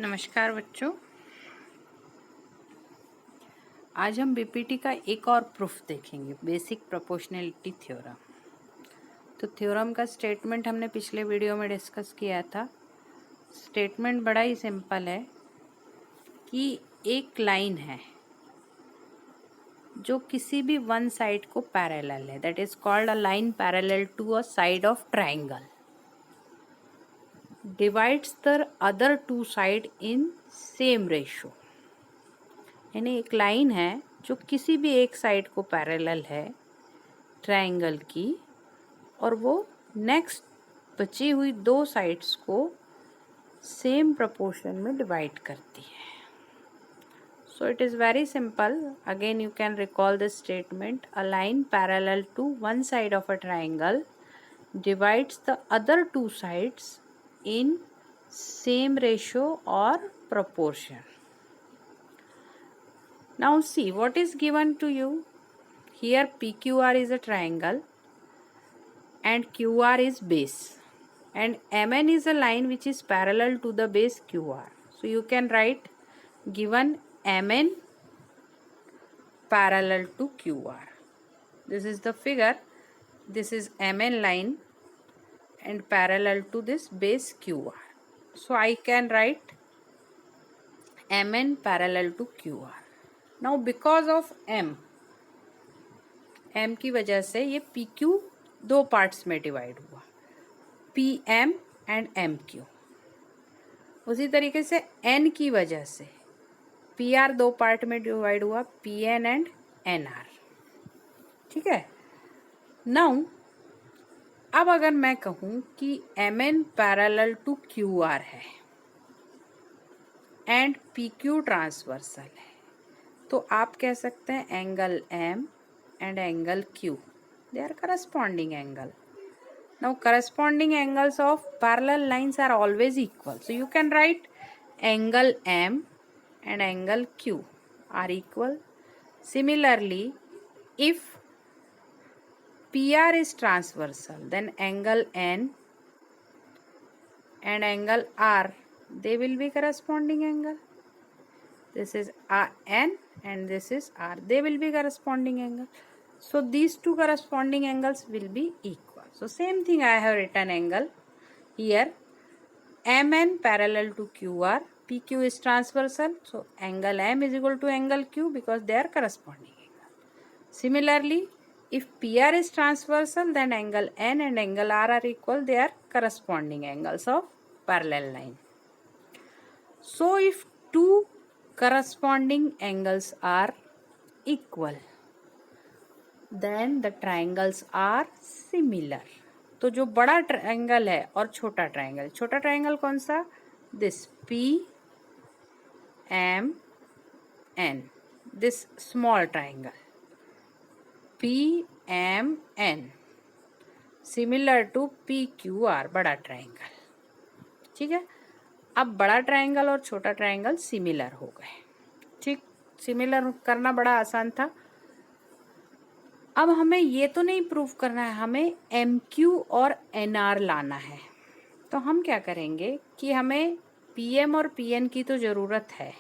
नमस्कार बच्चों, आज हम बीपीटी का एक और प्रूफ देखेंगे, बेसिक प्रोपोर्शनैलिटी थ्योरम। तो थ्योरम का स्टेटमेंट हमने पिछले वीडियो में डिस्कस किया था। स्टेटमेंट बड़ा ही सिंपल है कि एक लाइन है जो किसी भी वन साइड को पैरेलल है, that is called a line parallel to a side of triangle, divides the other two side in same ratio. यानी एक लाइन है जो किसी भी एक साइड को पैरेलल है ट्रायंगल की, और वो नेक्स्ट बची हुई दो साइड्स को सेम प्रपोर्शन में डिवाइड करती है। So it is very simple. Again you can recall this statement, a line parallel to one side of a triangle divides the other two sides in same ratio or proportion. Now see what is given to you. Here PQR is a triangle and QR is base, and MN is a line which is parallel to the base QR. So you can write given MN parallel to QR. This is the figure. This is MN line and parallel to this base QR. So I can write MN parallel to QR. Now because of M की वजह से ये PQ दो parts में divide हुआ, PM and MQ। उसी तरीके से N की वजह से PR दो पार्ट में डिवाइड हुआ, PN एंड NR। ठीक है। नाउ अब अगर मैं कहूँ कि MN पैरेलल टू QR है एंड PQ ट्रांसवर्सल है, तो आप कह सकते हैं angle M and angle Q, they are corresponding angle. Now corresponding angles of parallel lines are always equal, so you can write angle M and angle Q are equal. Similarly, if PR is transversal, then angle N and angle R, they will be corresponding angle. This is N and this is R, they will be corresponding angle. So these two corresponding angles will be equal. So same thing I have written angle here, MN parallel to QR, PQ is transversal, so angle M is equal to angle Q because they are corresponding angle. Similarly, if PR is transversal, then angle N and angle R are equal, they are corresponding angles of parallel line. So if two corresponding angles are equal, then the triangles are similar. तो जो बड़ा triangle है और छोटा triangle, छोटा triangle कौन सा, this PMN, this small triangle PMN similar to PQR, बड़ा ट्रायंगल। ठीक है। अब बड़ा ट्रायंगल और छोटा ट्रायंगल सिमिलर हो गए। ठीक, सिमिलर करना बड़ा आसान था। अब हमें ये तो नहीं प्रूव करना है, हमें MQ और NR लाना है। तो हम क्या करेंगे कि हमें PM और PN की तो ज़रूरत है।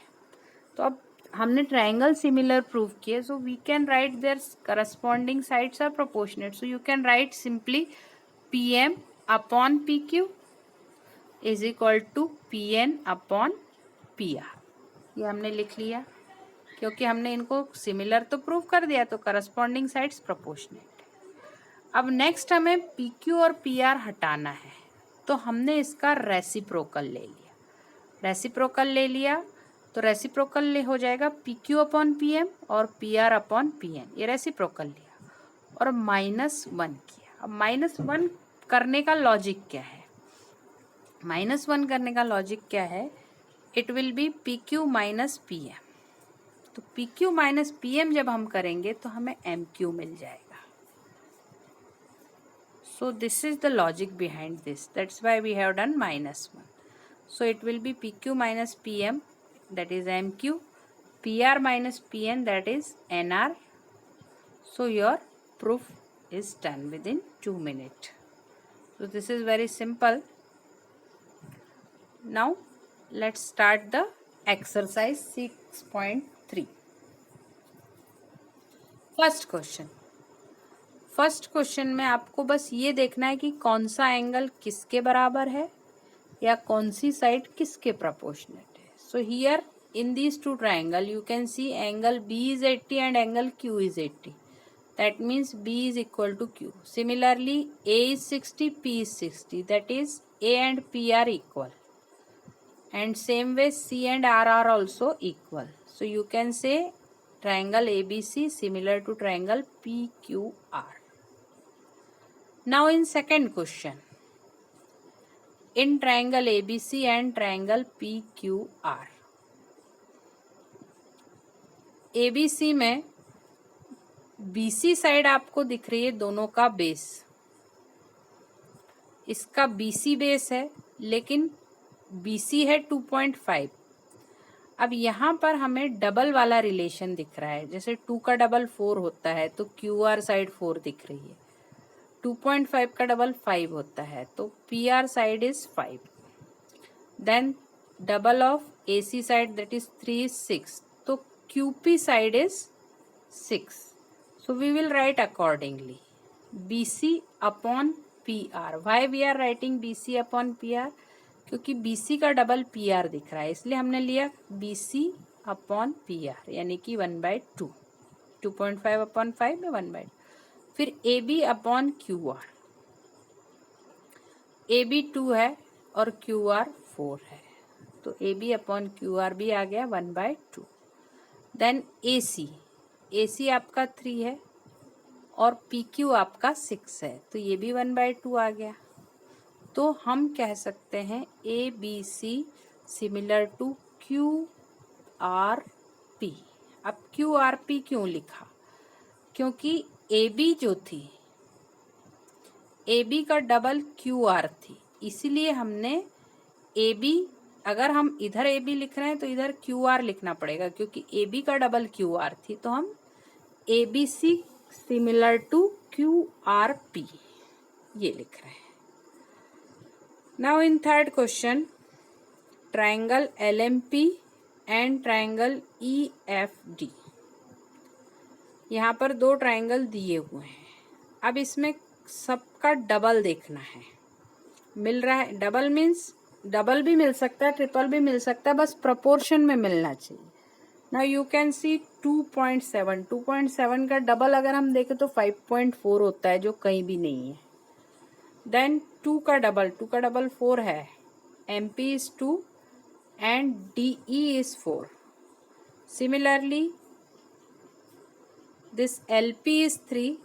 तो अब हमने ट्रायंगल सिमिलर प्रूव किए, so we can write their corresponding sides are proportionate. So you can write simply PM upon PQ is equal to PN upon PR। ये हमने लिख लिया क्योंकि हमने इनको सिमिलर तो प्रूव कर दिया, तो करस्पॉन्डिंग साइड्स प्रोपोर्शनेट। अब नेक्स्ट हमें PQ और PR हटाना है, तो हमने इसका रेसिप्रोकल ले लिया। रेसिप्रोकल ले लिया तो रेसिप्रोकल हो जाएगा PQ अपॉन PM और PR अपॉन PN। ये रेसिप्रोकल लिया और -1 किया। अब -1 करने का लॉजिक क्या है, -1 करने का लॉजिक क्या है, it will be PQ minus PM। तो PQ माइनस PM जब हम करेंगे तो हमें MQ मिल जाएगा। So this is the logic behind this. That's why we have done -1. So it will be PQ minus PM, that is MQ, PR minus PN, that is NR. So your proof is done within 2 minutes. So this is very simple. Now let's start the exercise 6.3. First question में आपको बस ये देखना है कि कौन सा angle किसके बराबर है या कौन सी साइड किसके प्रोपोर्शनेट है. So here in these two triangle you can see angle B is 80 and angle Q is 80. That means B is equal to Q. Similarly, A is 60, P is 60. That is A and P are equal. And same way C and R are also equal. So you can say triangle ABC similar to triangle PQR. Now in second question, in triangle ABC and triangle PQR, ABC में BC side आपको दिख रही है दोनों का base. इसका BC base है लेकिन BC है 2.5. अब यहाँ पर हमें डबल वाला रिलेशन दिख रहा है. जैसे 2 का डबल 4 होता है तो QR साइड 4 दिख रही है. 2.5 का डबल 5 होता है तो PR side is 5. Then double of AC side that is 3 is 6. तो QP side is 6. So we will write accordingly BC upon PR. Why we are writing BC upon PR? क्योंकि BC का double PR दिख रहा है इसलिए हमने लिया BC upon PR यानी कि 1/2. 2.5 upon 5 में 1/2. फिर AB upon QR. AB 2 है और QR 4 है तो AB upon QR भी आ गया 1/2. देन AC आपका 3 है और PQ आपका 6 है तो ये भी 1/2 आ गया. तो हम कह सकते हैं ABC सिमिलर टू QRP. अब QRP क्यों लिखा? क्योंकि AB जो थी AB का डबल QR थी इसीलिए हमने AB, अगर हम इधर AB लिख रहे हैं तो इधर QR लिखना पड़ेगा क्योंकि AB का डबल QR थी तो हम ABC सिमिलर टू QRP ये लिख रहे हैं. Now in third question, triangle LMP and triangle EFD. यहाँ पर दो ट्रायंगल दिए हुए हैं. अब इसमें सबका डबल देखना है. मिल रहा है डबल मीन्स डबल भी मिल सकता है ट्रिपल भी मिल सकता है बस प्रोपोर्शन में मिलना चाहिए. नाउ यू कैन सी 2.7 का डबल अगर हम देखें तो 5.4 होता है जो कहीं भी नहीं है. देन 2 का डबल 4 है. MP is 2 and DE is 4. Similarly, this LP is 3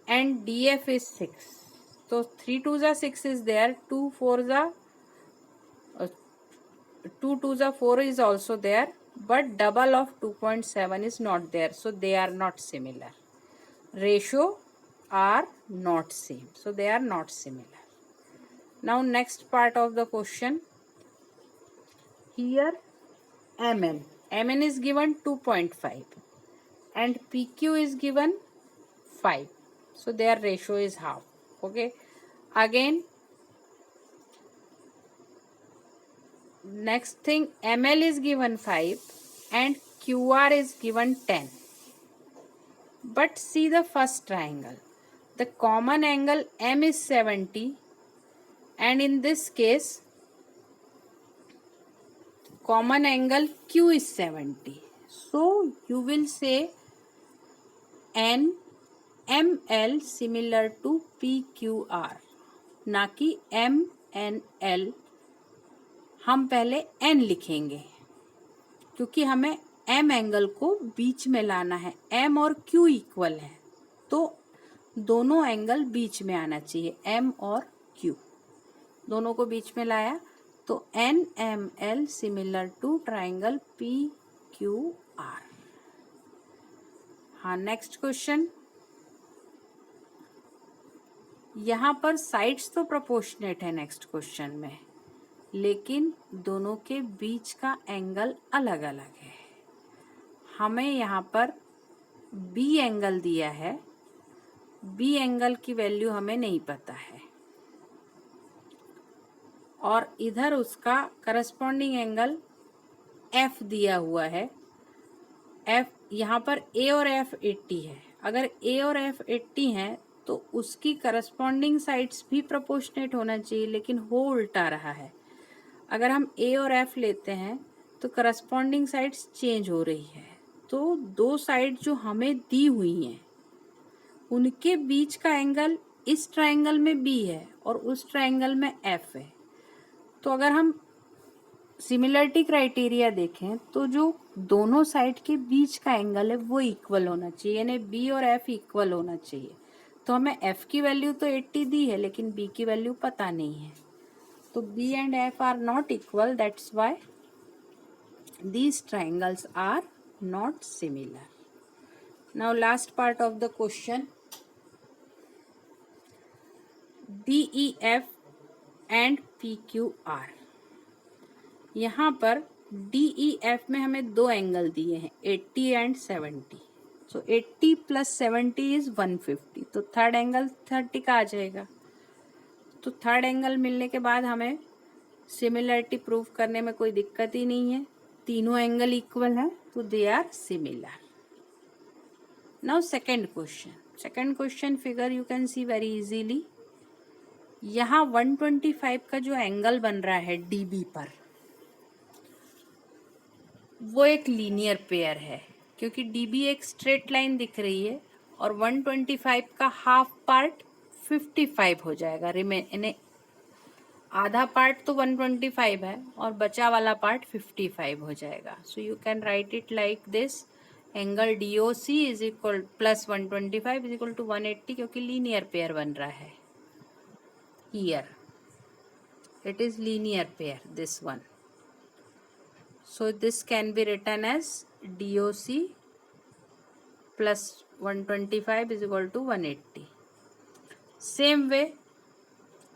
and DF is 6. So 3 2s are 6 is there. 2 4s are 2 2s are 4 is also there. But double of 2.7 is not there. So they are not similar. Ratio are not same. So they are not similar. Now next part of the question. Here MN is given 2.5 and PQ is given 5. So their ratio is half. Okay. Again, next thing, ML is given 5 and QR is given 10. But see the first triangle. The common angle M is 70 and in this case common angle Q is 70. So you will say NML similar to PQR, ना कि MNL. हम पहले N लिखेंगे क्योंकि हमें M angle को बीच में लाना है. M और Q इक्वल है तो दोनों एंगल बीच में आना चाहिए. M और Q दोनों को बीच में लाया तो NML similar to triangle PQR. हाँ, नेक्स्ट क्वेश्चन. यहाँ पर साइड्स तो प्रोपोर्शनेट है नेक्स्ट क्वेश्चन में लेकिन दोनों के बीच का एंगल अलग अलग है. हमें यहाँ पर B एंगल दिया है. B एंगल की वैल्यू हमें नहीं पता है. और इधर उसका करस्पॉन्डिंग एंगल एफ दिया हुआ है। एफ यहाँ पर ए और एफ 80 है। अगर ए और एफ 80 हैं तो उसकी करस्पॉन्डिंग साइड्स भी प्रोपोर्शनेट होना चाहिए, लेकिन हो उल्टा रहा है। अगर हम ए और एफ लेते हैं तो करस्पॉन्डिंग साइड्स चेंज हो रही है। तो दो साइड जो हमें दी हुई हैं उनके बीच का एंगल इस ट्रायंगल में बी है और उस ट्रायंगल में एफ है। तो अगर हम सिमिलरिटी क्राइटेरिया देखें तो जो दोनों साइड के बीच का एंगल है वो इक्वल होना चाहिए, यानी बी और एफ इक्वल होना चाहिए। तो हमें एफ की वैल्यू तो 80 दी है लेकिन बी की वैल्यू पता नहीं है, तो B and F are not equal, that's why these triangles are not similar. Now last part of the question, DEF and PQR. यहाँ पर DEF में हमें दो एंगल दिए हैं 80 एंड 70। सो 80 प्लस 70 इज 150, तो थर्ड एंगल 30 का आ जाएगा। तो थर्ड एंगल मिलने के बाद हमें सिमिलरिटी प्रूव करने में कोई दिक्कत ही नहीं है, तीनों एंगल इक्वल है तो they are similar. Now second question figure you can see very easily. यहाँ 125 का जो एंगल बन रहा है डीबी पर वो एक लीनियर पेयर है, क्योंकि डीबी एक स्ट्रेट लाइन दिख रही है और 125 का हाफ पार्ट 55 हो जाएगा, यानी आधा पार्ट तो 125 है और बचा वाला पार्ट 55 हो जाएगा। So you can write it like this, angle DOC is equal plus 125 is equal to 180, क्योंकि लीनियर पेयर बन रहा है। Here it is linear pair, this one, so this can be written as DOC plus 125 is equal to 180. Same way,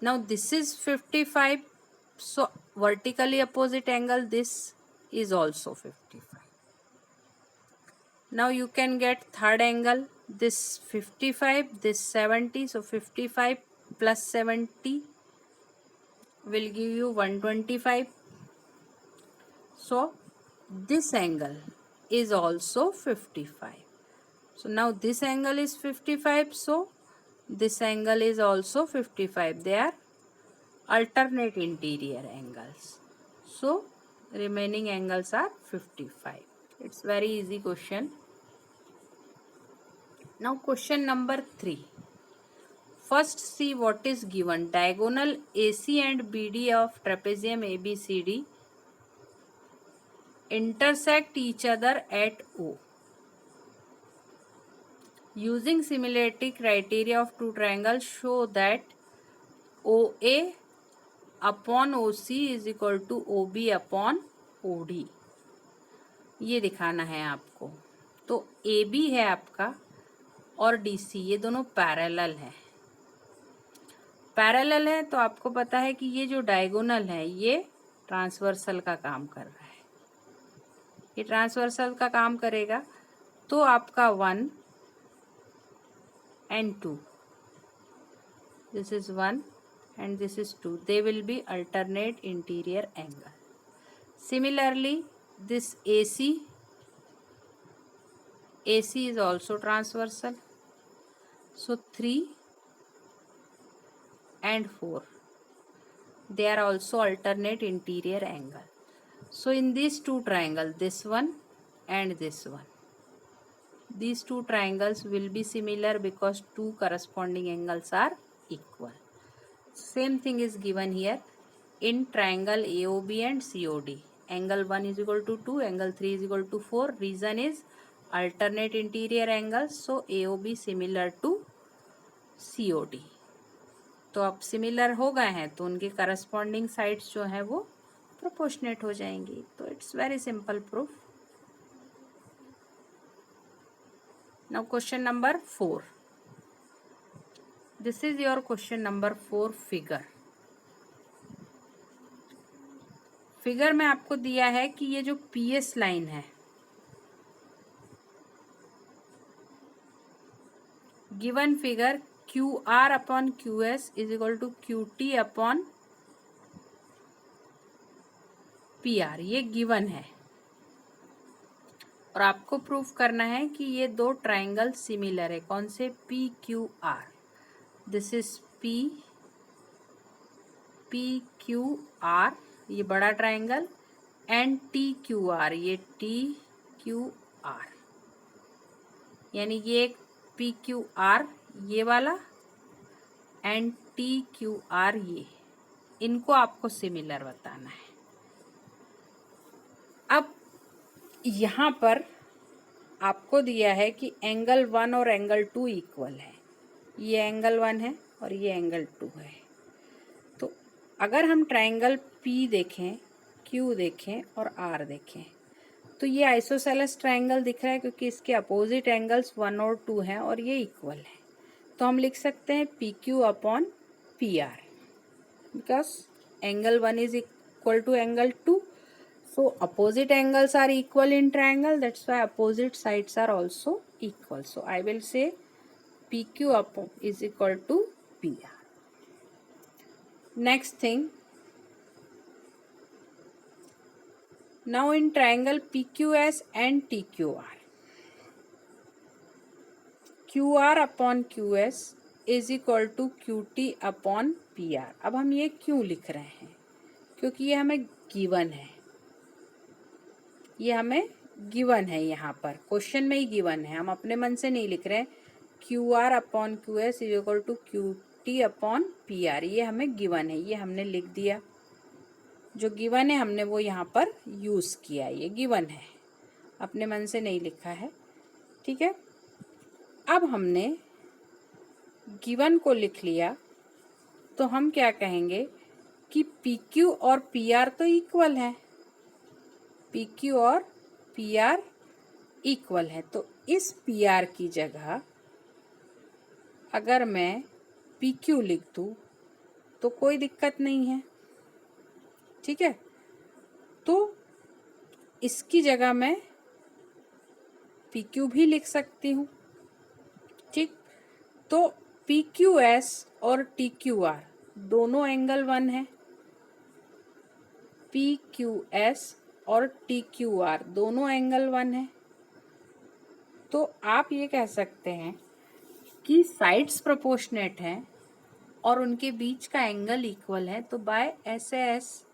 now this is 55, so vertically opposite angle this is also 55. Now you can get third angle, this 55, this 70, so 55 plus 70 will give you 125. So this angle is also 55. So now this angle is 55, so this angle is also 55. They are alternate interior angles. So remaining angles are 55. It's very easy question. Now question number 3. First see what is given. Diagonal AC and BD of trapezium ABCD intersect each other at O. Using similarity criteria of two triangles, show that OA upon OC is equal to OB upon OD. ये दिखाना है आपको। तो AB है आपका और DC ये दोनों पैरेलल है। पैरेलल है तो आपको पता है कि ये जो डायगोनल है ये ट्रांसवर्सल का काम कर रहा है, ये ट्रांसवर्सल का काम करेगा। तो आपका 1 and 2, this is 1 and this is 2, they will be alternate interior angle. Similarly this AC is also transversal, so 3 and 4 they are also alternate interior angle. So in these two triangles, this one and this one, these two triangles will be similar because two corresponding angles are equal. Same thing is given here in triangle AOB and COD. Angle 1 is equal to 2, angle 3 is equal to 4. Reason is alternate interior angles, so AOB similar to COD. तो अब similar हो गए हैं तो उनके corresponding sides जो है वो प्रोपोर्शनेट हो जाएंगी। तो it's very simple proof. Now question number 4, this is your question number 4 figure में आपको दिया है कि ये जो PS लाइन है, given figure QR upon QS is equal to QT upon P R, ये गिवन है और आपको प्रूफ करना है कि ये दो ट्राइंगल सिमिलर है। कौन से? P Q R, this is P Q R, ये बड़ा triangle, and T Q R, ये टी क्यू आर, यानी ये एक पी क्यू आर ये वाला एंड टी क्यू आर ये, इनको आपको सिमिलर बताना है। अब यहाँ पर आपको दिया है कि एंगल 1 और एंगल 2 इक्वल है, ये एंगल 1 है और ये एंगल 2 है। तो अगर हम ट्राइंगल P देखें, Q देखें और R देखें तो ये आइसोसेलेस ट्राइंगल दिख रहा है क्योंकि इसके अपोजिट एंगल्स 1 और 2 हैं और ये इक्वल है। तो हम लिख सकते हैं PQ upon PR, because angle 1 is equal to angle 2. So opposite angles are equal in triangle, that's why opposite sides are also equal. So I will say PQ upon is equal to PR. Next thing, now in triangle PQS and TQR, QR upon QS is equal to QT upon PR. अब हम ये क्यों लिख रहे हैं? क्योंकि ये हमें गिवन है, ये हमें गिवन है, यहाँ पर क्वेश्चन में ही गिवन है, हम अपने मन से नहीं लिख रहे हैं। Q R upon Q S is equal to Q T upon P R, ये हमें गिवन है, ये हमने लिख दिया। जो गिवन है हमने वो यहाँ पर यूज़ किया, ये गिवन है, अपने मन से नहीं लिखा है, ठीक है। अब हमने गिवन को लिख लिया तो हम क्या कहेंगे कि पी क्यू और पी आर तो इक्वल है, पी क्यू और पी आर इक्वल है। तो इस पी आर की जगह अगर मैं पी क्यू लिख दूँ तो कोई दिक्कत नहीं है, ठीक है। तो इसकी जगह मैं पी क्यू भी लिख सकती हूँ, ठीक। तो पी क्यू एस और टी क्यू आर दोनों एंगल 1 है, पी क्यू एस और टी क्यू आर दोनों एंगल 1 है। तो आप ये कह सकते हैं कि साइड्स प्रोपोर्शनेट हैं और उनके बीच का एंगल इक्वल है, तो बाय एस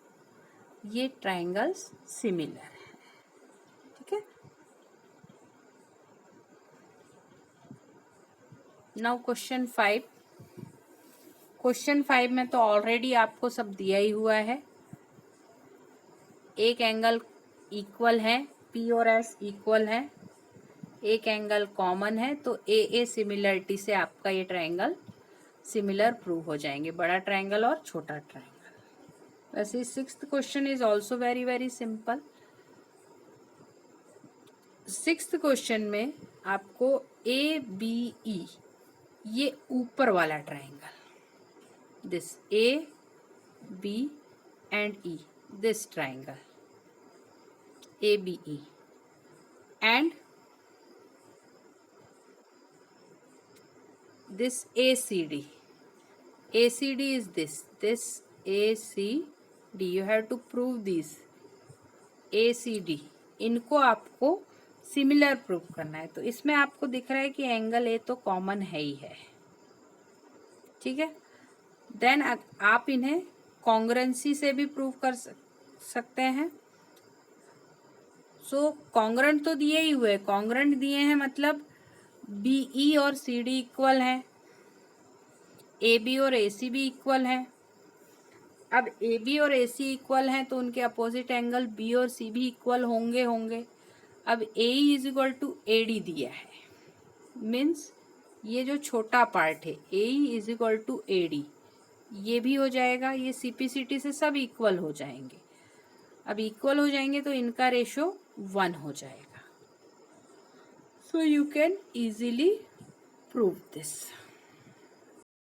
ये ट्राइंगल्स सिमिलर है, ठीक है। नाउ क्वेश्चन 5, क्वेश्चन 5 में तो ऑलरेडी आपको सब दिया ही हुआ है। एक एंगल इक्वल है, पी और एस इक्वल है, एक एंगल कॉमन है, तो ए सिमिलरिटी से आपका ये ट्राइंगल सिमिलर प्रूव हो जाएंगे, बड़ा ट्राइंगल और छोटा ट्राइंगल। वैसे 6th question is also very very simple. 6th question में आपको ए बी ई, ये ऊपर वाला triangle, this A B and E, this triangle A B E, and this ACD. ACD is this ACD. You have to prove this ACD. इनको आपको similar prove करना है। तो इसमें आपको दिख रहा है कि एंगल ए तो कॉमन है ही है, ठीक है। देन आप इन्हें कॉन्ग्रेंसी से भी प्रूव कर सकते हैं। सो कॉन्ग्रेंट तो दिए ही हुए, कॉन्ग्रेंट दिए हैं मतलब BE और CD इक्वल है, AB और AC भी इक्वल है। अब AB और AC इक्वल हैं तो उनके अपोजिट एंगल B और C भी इक्वल होंगे। अब AE is equal to AD दिया है, मीन्स ये जो छोटा पार्ट है AE is equal to AD, ये भी हो जाएगा, ये CPCT से सब इक्वल हो जाएंगे। अब इक्वल हो जाएंगे तो इनका रेशो 1 हो जाएगा। So you can easily prove this.